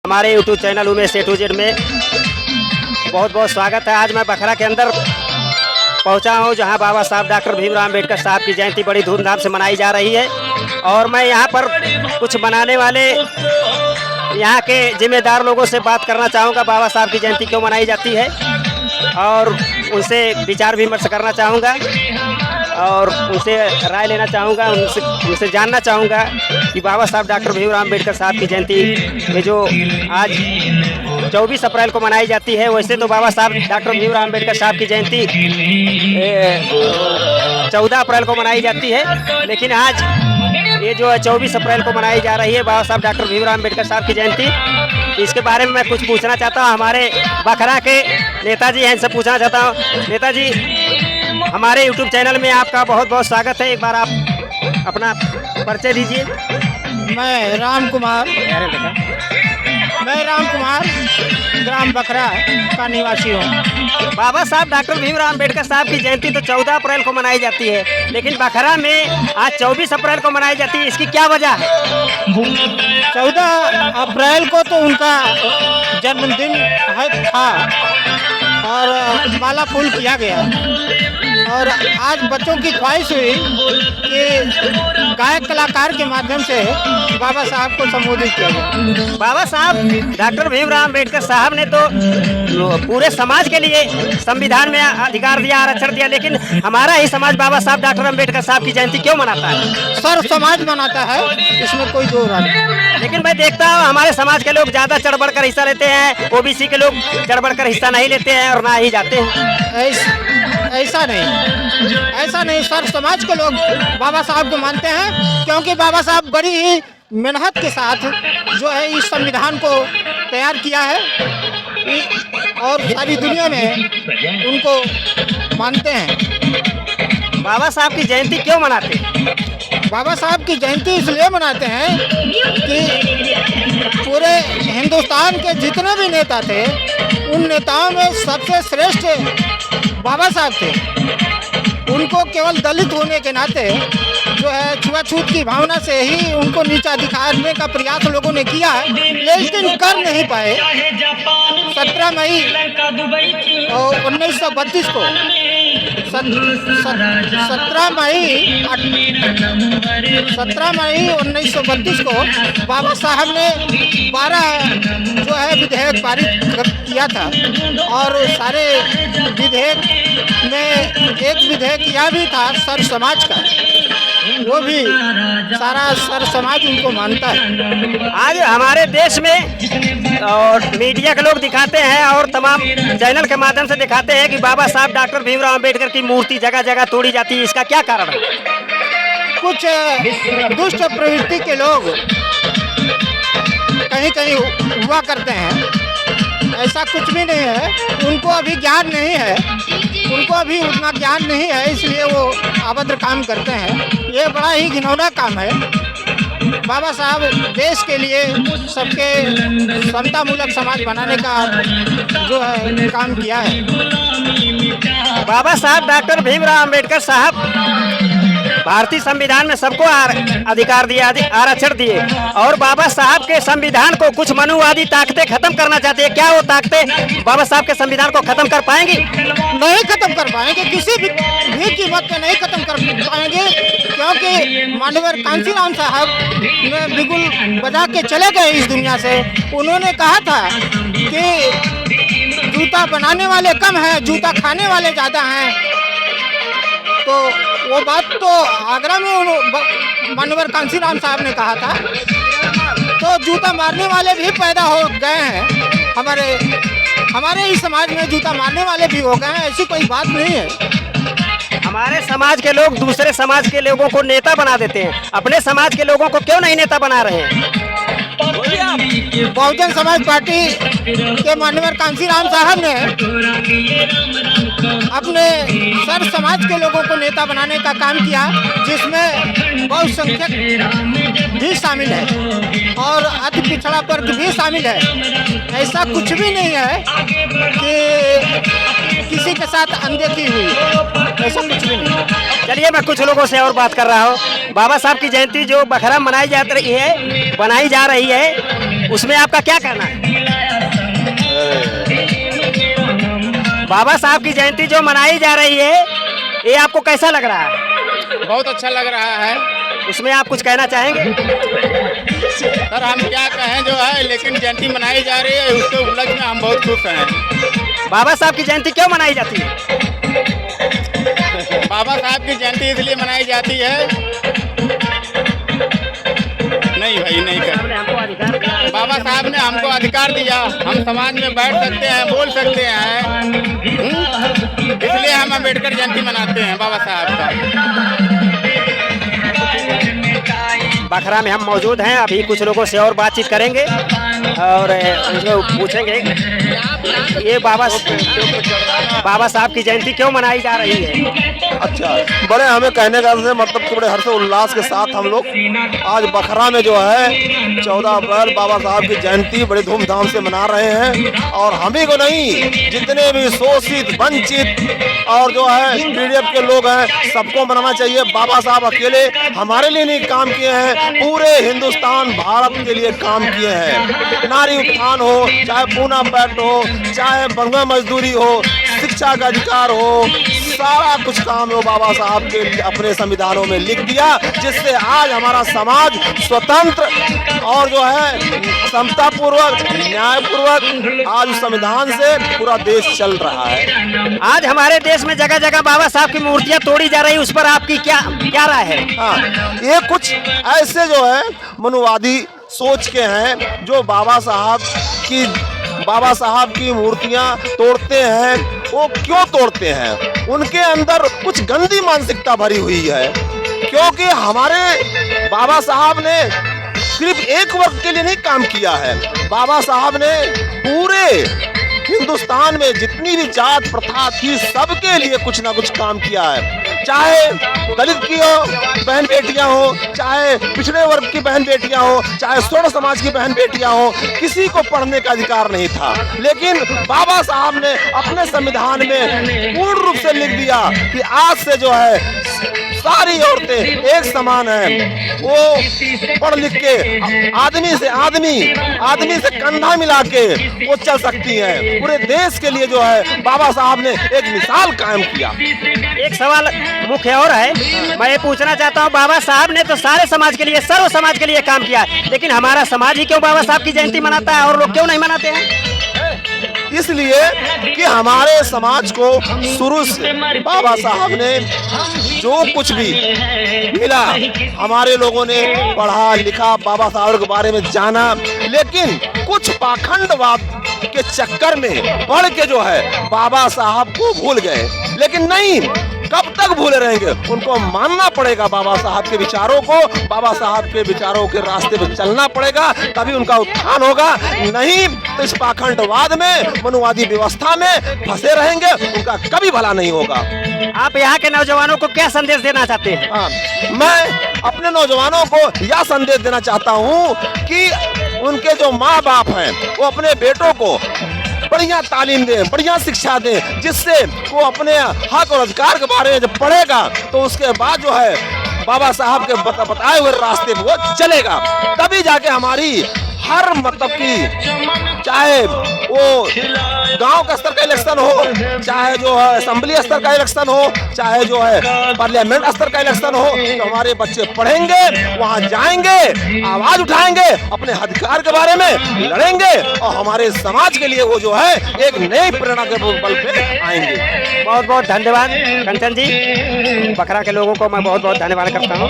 हमारे YouTube channel Umesh A to Z में बहुत बहुत स्वागत है। आज मैं बखरा के अंदर पहुंचा हूं जहां बाबा साहब डॉक्टर भीमराव अम्बेडकर साहब की जयंती बड़ी धूमधाम से मनाई जा रही है और मैं यहां पर कुछ बनाने वाले यहां के जिम्मेदार लोगों से बात करना चाहूँगा। बाबा साहब की जयंती क्यों मनाई जाती है और उनसे विचार विमर्श करना चाहूँगा और उनसे राय लेना चाहूँगा, उनसे जानना चाहूँगा कि बाबा साहब डॉक्टर भीमराव अम्बेडकर साहब की जयंती में जो आज 24 अप्रैल को मनाई जाती है, वैसे तो बाबा साहब डॉक्टर भीमराव अम्बेडकर साहब की जयंती 14 अप्रैल को मनाई जाती है, लेकिन आज ये जो है 24 अप्रैल को मनाई जा रही है बाबा साहब डॉक्टर भीमराव अम्बेडकर साहब की जयंती। इसके बारे में मैं कुछ पूछना चाहता हूँ। हमारे बखरा के नेताजी हैं, इनसे पूछना चाहता हूँ। नेताजी, हमारे YouTube चैनल में आपका बहुत बहुत स्वागत है। एक बार आप अपना परिचय दीजिए। मैं राम कुमार ग्राम बखरा का निवासी हूँ। बाबा साहब डॉक्टर भीमराव अम्बेडकर साहब की जयंती तो 14 अप्रैल को मनाई जाती है, लेकिन बखरा में आज 24 अप्रैल को मनाई जाती है। इसकी क्या वजह है? 14 अप्रैल को तो उनका जन्मदिन था और माला फूल किया गया और आज बच्चों की ख्वाहिश हुई कि गायक कलाकार के माध्यम से बाबा साहब को संबोधित किया जाए। बाबा साहब डॉक्टर भीमराव अम्बेडकर साहब ने तो पूरे समाज के लिए संविधान में अधिकार दिया, आरक्षण दिया, लेकिन हमारा ही समाज बाबा साहब डॉक्टर अम्बेडकर साहब की जयंती क्यों मनाता है? सर्व समाज मनाता है, इसमें कोई दो राय नहीं। लेकिन मैं देखता हूँ हमारे समाज के लोग ज़्यादा चढ़ बढ़ कर हिस्सा लेते हैं, ओबीसी के लोग चढ़ बढ़ कर हिस्सा नहीं लेते हैं और ना ही जाते हैं। ऐसा नहीं, सर्व समाज के लोग बाबा साहब को मानते हैं, क्योंकि बाबा साहब बड़ी ही मेहनत के साथ जो है इस संविधान को तैयार किया है और सारी दुनिया में उनको मानते हैं। बाबा साहब की जयंती क्यों मनाते हैं? बाबा साहब की जयंती इसलिए मनाते हैं कि पूरे हिंदुस्तान के जितने भी नेता थे, उन नेताओं में सबसे श्रेष्ठ बाबा साहब थे। उनको केवल दलित होने के नाते जो है छुआछूत की भावना से ही उनको नीचा दिखाने का प्रयास लोगों ने किया है, लेकिन कर नहीं पाए। 17 मई 1932 को 17 मई 1932 को बाबा साहब ने 12 जो है विधेयक पारित किया था और सारे विधेयक में एक विधेयक यह भी था सर्व समाज का, वो भी सारा सर्व समाज उनको मानता है। आज हमारे देश में और मीडिया के लोग दिखाते हैं और तमाम चैनल के माध्यम से दिखाते हैं कि बाबा साहब डॉक्टर भीमराव अम्बेडकर की मूर्ति जगह जगह तोड़ी जाती है। इसका क्या कारण है? कुछ दुष्ट प्रवृत्ति के लोग कहीं कहीं हुआ करते हैं, ऐसा कुछ भी नहीं है। उनको अभी ज्ञान नहीं है, उनको अभी उतना ज्ञान नहीं है, इसलिए वो अभद्र काम करते हैं। ये बड़ा ही घिनौना काम है। बाबा साहब देश के लिए सबके समतामूलक समाज बनाने का जो है काम किया है। बाबा साहब डॉक्टर भीमराव अम्बेडकर साहब भारतीय संविधान में सबको अधिकार दिया, आरक्षण दिए और बाबा साहब के संविधान को कुछ मनुवादी ताकतें खत्म करना चाहती है। क्या वो ताकतें बाबा साहब के संविधान को खत्म कर पाएंगी? नहीं खत्म कर पाएंगे, किसी भी कीमत पे नहीं खत्म कर पाएंगे, क्योंकि माननीय कांशीराम साहब ने बिल्कुल बजा के चले गए इस दुनिया से। उन्होंने कहा था कि जूता बनाने वाले कम हैं, जूता खाने वाले ज़्यादा हैं। तो वो बात तो आगरा में माननीय कांशीराम साहब ने कहा था, तो जूता मारने वाले भी पैदा हो गए हैं। हमारे ही समाज में जूता मारने वाले भी हो गए हैं, ऐसी कोई बात नहीं है। हमारे समाज के लोग दूसरे समाज के लोगों को नेता बना देते हैं, अपने समाज के लोगों को क्यों नहीं नेता बना रहे हैं? बहुजन समाज पार्टी के माननीय कांशीराम साहब ने अपने सर्व समाज के लोगों को नेता बनाने का काम किया, जिसमें बहुसंख्यक भी शामिल है और अति पिछड़ा वर्ग भी शामिल है। ऐसा कुछ भी नहीं है कि किसी के साथ अनदेखी हुई, ऐसा कुछ भी नहीं। चलिए मैं कुछ लोगों से और बात कर रहा हूँ। बाबा साहब की जयंती जो बखरा बनाई जा रही है उसमें आपका क्या कहना है? बाबा साहब की जयंती जो मनाई जा रही है, ये आपको कैसा लग रहा है? बहुत अच्छा लग रहा है। उसमें आप कुछ कहना चाहेंगे? सर हम क्या कहें जो है, लेकिन जयंती मनाई जा रही है, उसके उपलक्ष्य में हम बहुत खुश हैं। बाबा साहब की जयंती क्यों मनाई जाती है? बाबा साहब की जयंती इसलिए मनाई जाती है, नहीं भाई नहीं कर, बाबा साहब ने हमको अधिकार दिया, हम समाज में बैठ सकते हैं, बोल सकते हैं, इसलिए हम अम्बेडकर जयंती मनाते हैं बाबा साहब का। बखरा में हम मौजूद हैं, अभी कुछ लोगों से और बातचीत करेंगे और उनको पूछेंगे ये बाबा साहब की जयंती क्यों मनाई जा रही है? अच्छा, बड़े हमें कहने का मतलब कि बड़े हर्ष उल्लास के साथ हम लोग आज बखरा में जो है 14 अप्रैल बाबा साहब की जयंती बड़े धूमधाम से मना रहे हैं। और हम ही को नहीं, जितने भी शोषित वंचित और जो है पीड़ित के लोग हैं, सबको मनाना चाहिए। बाबा साहब अकेले हमारे लिए नहीं काम किए हैं, पूरे हिंदुस्तान भारत के लिए काम किए हैं। नारी उत्थान हो, चाहे पूना पैक्ट हो, चाहे बंगा मजदूरी हो, शिक्षा का अधिकार हो, सारा कुछ काम वो बाबा साहब के अपने संविधानों में लिख दिया, जिससे आज हमारा समाज स्वतंत्र और जो है समतापूर्वक न्यायपूर्वक आज उस संविधान से पूरा देश चल रहा है। आज हमारे देश में जगह जगह बाबा साहब की मूर्तियां तोड़ी जा रही, उस पर आपकी क्या राय है? हाँ, ये कुछ ऐसे जो है मनुवादी सोच के हैं जो बाबा साहब की मूर्तियां तोड़ते हैं। वो क्यों तोड़ते हैं? उनके अंदर कुछ गंदी मानसिकता भरी हुई है, क्योंकि हमारे बाबा साहब ने सिर्फ एक वर्ग के लिए नहीं काम किया है। बाबा साहब ने पूरे हिंदुस्तान में जितनी भी जात प्रथा थी, सबके लिए कुछ ना कुछ काम किया है। चाहे दलित की हो बहन बेटियां हो, चाहे पिछड़े वर्ग की बहन बेटियां हो, चाहे स्वर्ण समाज की बहन बेटियां हो, किसी को पढ़ने का अधिकार नहीं था। लेकिन बाबा साहब ने अपने संविधान में पूर्ण रूप से लिख दिया कि आज से जो है सारी औरतें एक समान हैं। वो पढ़ लिख के आदमी से कंधा मिला के वो चल सकती हैं। पूरे देश के लिए जो है बाबा साहब ने एक मिसाल कायम किया। एक सवाल मुख्य और है, मैं ये पूछना चाहता हूँ, बाबा साहब ने तो सारे समाज के लिए, सर्व समाज के लिए काम किया, लेकिन हमारा समाज ही क्यों बाबा साहब की जयंती मनाता है और लोग क्यों नहीं मनाते हैं? इसलिए कि हमारे समाज को शुरू से बाबा साहब ने जो कुछ भी मिला, हमारे लोगों ने पढ़ा लिखा, बाबा साहब के बारे में जाना, लेकिन कुछ पाखंडवाद के चक्कर में पढ़ के जो है बाबा साहब को भूल गए। लेकिन नहीं, कब तक भूले रहेंगे? उनको मानना पड़ेगा बाबा साहब के विचारों को, बाबा साहब के विचारों के रास्ते पे चलना पड़ेगा, तभी उनका उत्थान होगा। नहीं तो इस पाखंडवाद में, मनुवादी व्यवस्था में फंसे रहेंगे, उनका कभी भला नहीं होगा। आप यहाँ के नौजवानों को क्या संदेश देना चाहते हैं? हाँ, मैं अपने नौजवानों को यह संदेश देना चाहता हूँ कि उनके जो माँ बाप हैं वो अपने बेटों को बढ़िया तालीम दें, बढ़िया शिक्षा दें, जिससे वो अपने हक और अधिकार के बारे में जब पढ़ेगा तो उसके बाद जो है बाबा साहब के बताए हुए रास्ते पे वो चलेगा। तभी जाके हमारी हर मतलब की, चाहे वो गांव का स्तर का इलेक्शन हो, चाहे जो है असेंबली स्तर का इलेक्शन हो, चाहे जो है पार्लियामेंट स्तर का इलेक्शन हो, तो हमारे बच्चे पढ़ेंगे, वहां जाएंगे, आवाज उठाएंगे, अपने अधिकार के बारे में लड़ेंगे और हमारे समाज के लिए वो जो है एक नई प्रेरणा के बल पे आएंगे। बहुत बहुत धन्यवाद कंचन जी। बखरा के लोगों को मैं बहुत बहुत धन्यवाद करता हूँ।